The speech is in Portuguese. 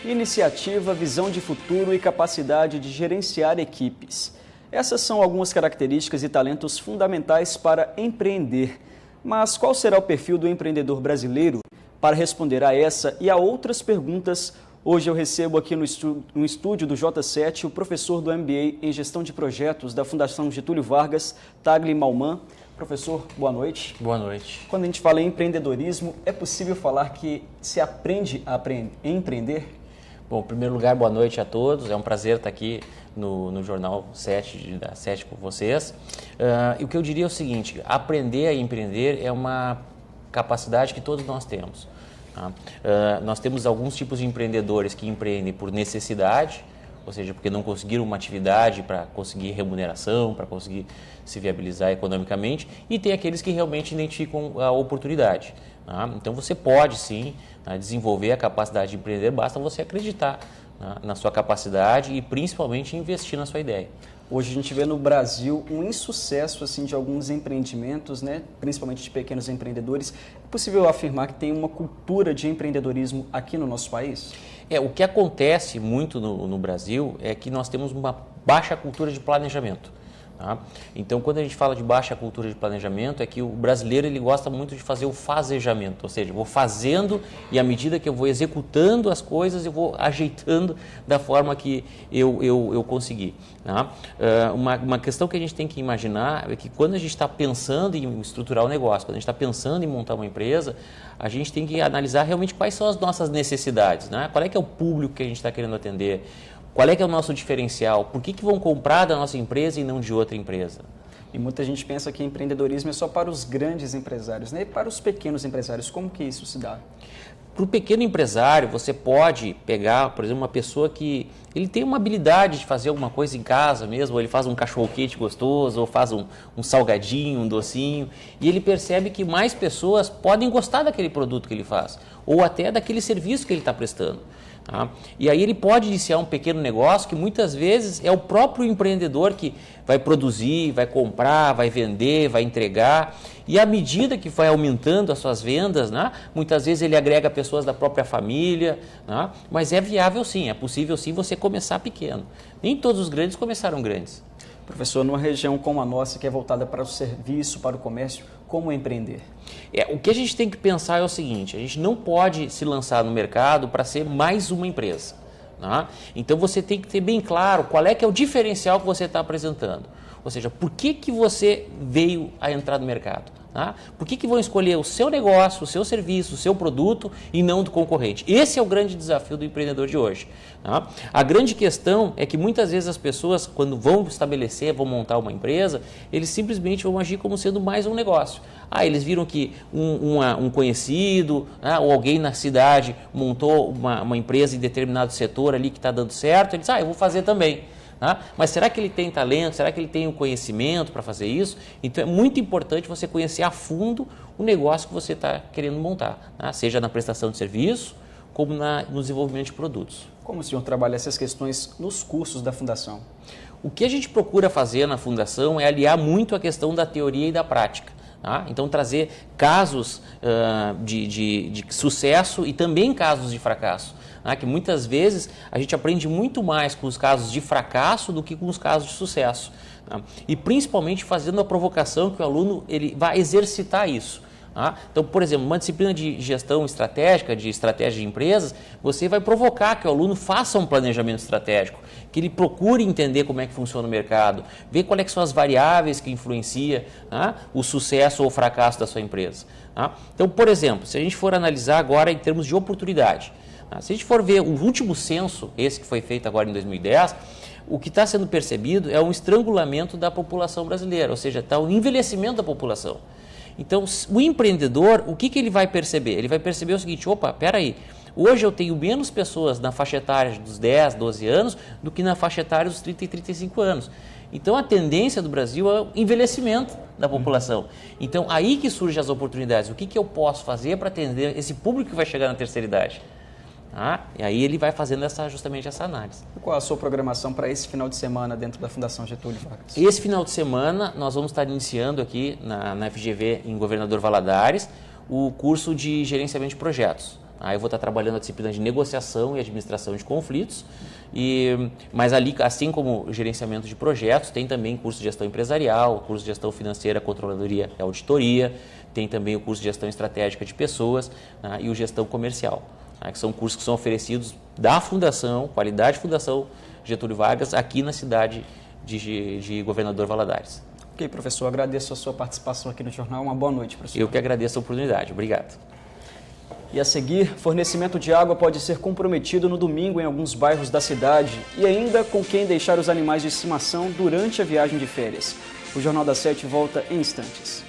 Iniciativa, visão de futuro e capacidade de gerenciar equipes. Essas são algumas características e talentos fundamentais para empreender. Mas qual será o perfil do empreendedor brasileiro? Para responder a essa e a outras perguntas, hoje eu recebo aqui no estúdio do J7 o professor do MBA em Gestão de Projetos da Fundação Getúlio Vargas, Tagli Malman. Professor, boa noite. Boa noite. Quando a gente fala em empreendedorismo, é possível falar que se aprende a empreender? Bom, em primeiro lugar, boa noite a todos. É um prazer estar aqui no Jornal 7, da 7 com vocês. E o que eu diria é o seguinte, aprender a empreender é uma capacidade que todos nós temos. Tá? Nós temos alguns tipos de empreendedores que empreendem por necessidade, ou seja, porque não conseguiram uma atividade para conseguir remuneração, para conseguir se viabilizar economicamente, e tem aqueles que realmente identificam a oportunidade. Tá? Então você pode sim desenvolver a capacidade de empreender, basta você acreditar na sua capacidade e principalmente investir na sua ideia. Hoje a gente vê no Brasil um insucesso assim, de alguns empreendimentos, né? Principalmente de pequenos empreendedores. É possível afirmar que tem uma cultura de empreendedorismo aqui no nosso país? O que acontece muito no Brasil é que nós temos uma baixa cultura de planejamento. Tá? Então, quando a gente fala de baixa cultura de planejamento, é que o brasileiro ele gosta muito de fazer o fazejamento, ou seja, eu vou fazendo e à medida que eu vou executando as coisas, eu vou ajeitando da forma que eu conseguir. Tá? Uma questão que a gente tem que imaginar é que quando a gente está pensando em estruturar o negócio, quando a gente está pensando em montar uma empresa, a gente tem que analisar realmente quais são as nossas necessidades, né? Qual é que é o público que a gente está querendo atender. Qual é que é o nosso diferencial? Por que vão comprar da nossa empresa e não de outra empresa? E muita gente pensa que empreendedorismo é só para os grandes empresários, né? E para os pequenos empresários, como que isso se dá? Para o pequeno empresário, você pode pegar, por exemplo, uma pessoa que ele tem uma habilidade de fazer alguma coisa em casa mesmo, ou ele faz um cachorro-quente gostoso, ou faz um salgadinho, um docinho, e ele percebe que mais pessoas podem gostar daquele produto que ele faz, ou até daquele serviço que ele está prestando. Tá? E aí ele pode iniciar um pequeno negócio que muitas vezes é o próprio empreendedor que vai produzir, vai comprar, vai vender, vai entregar. E à medida que vai aumentando as suas vendas, né, muitas vezes ele agrega pessoas da própria família, né, mas é viável sim, é possível sim você começar pequeno. Nem todos os grandes começaram grandes. Professor, numa região como a nossa, que é voltada para o serviço, para o comércio, como empreender? O que a gente tem que pensar é o seguinte, a gente não pode se lançar no mercado para ser mais uma empresa. Tá? Então você tem que ter bem claro qual é que é o diferencial que você está apresentando. Ou seja, por que você veio a entrar no mercado? Tá? Por que vão escolher o seu negócio, o seu serviço, o seu produto e não do concorrente? Esse é o grande desafio do empreendedor de hoje. Tá? A grande questão é que muitas vezes as pessoas, quando vão estabelecer, vão montar uma empresa, eles simplesmente vão agir como sendo mais um negócio. Eles viram que um conhecido, ou alguém na cidade montou uma empresa em determinado setor ali que está dando certo, eles eu vou fazer também. Mas será que ele tem talento? Será que ele tem o conhecimento para fazer isso? Então é muito importante você conhecer a fundo o negócio que você está querendo montar, seja na prestação de serviço, como no desenvolvimento de produtos. Como o senhor trabalha essas questões nos cursos da Fundação? O que a gente procura fazer na Fundação é aliar muito a questão da teoria e da prática. Então trazer casos de sucesso e também casos de fracasso. Que muitas vezes a gente aprende muito mais com os casos de fracasso do que com os casos de sucesso. E principalmente fazendo a provocação que o aluno ele vai exercitar isso. Então, por exemplo, uma disciplina de gestão estratégica, de estratégia de empresas, você vai provocar que o aluno faça um planejamento estratégico, que ele procure entender como é que funciona o mercado, ver quais é que são as variáveis que influenciam o sucesso ou o fracasso da sua empresa. Então, por exemplo, se a gente for analisar agora em termos de oportunidade, se a gente for ver o último censo, esse que foi feito agora em 2010, o que está sendo percebido é um estrangulamento da população brasileira, ou seja, está o envelhecimento da população. Então, o empreendedor, o que ele vai perceber? Ele vai perceber o seguinte, peraí, hoje eu tenho menos pessoas na faixa etária dos 10, 12 anos do que na faixa etária dos 30 e 35 anos. Então, a tendência do Brasil é o envelhecimento da população. Então, aí que surgem as oportunidades. O que eu posso fazer para atender esse público que vai chegar na terceira idade? E aí ele vai fazendo justamente essa análise. E qual a sua programação para esse final de semana dentro da Fundação Getúlio Vargas? Esse final de semana nós vamos estar iniciando aqui na FGV, em Governador Valadares, o curso de gerenciamento de projetos. Aí eu vou estar trabalhando a disciplina de negociação e administração de conflitos, mas ali, assim como gerenciamento de projetos, tem também curso de gestão empresarial, curso de gestão financeira, controladoria e auditoria, tem também o curso de gestão estratégica de pessoas, né, e o gestão comercial, né, que são cursos que são oferecidos da Fundação, Qualidade Fundação Getúlio Vargas, aqui na cidade de Governador Valadares. Ok, professor, agradeço a sua participação aqui no jornal. Uma boa noite, professor. Eu que agradeço a oportunidade. Obrigado. E a seguir, fornecimento de água pode ser comprometido no domingo em alguns bairros da cidade e ainda com quem deixar os animais de estimação durante a viagem de férias. O Jornal da 7 volta em instantes.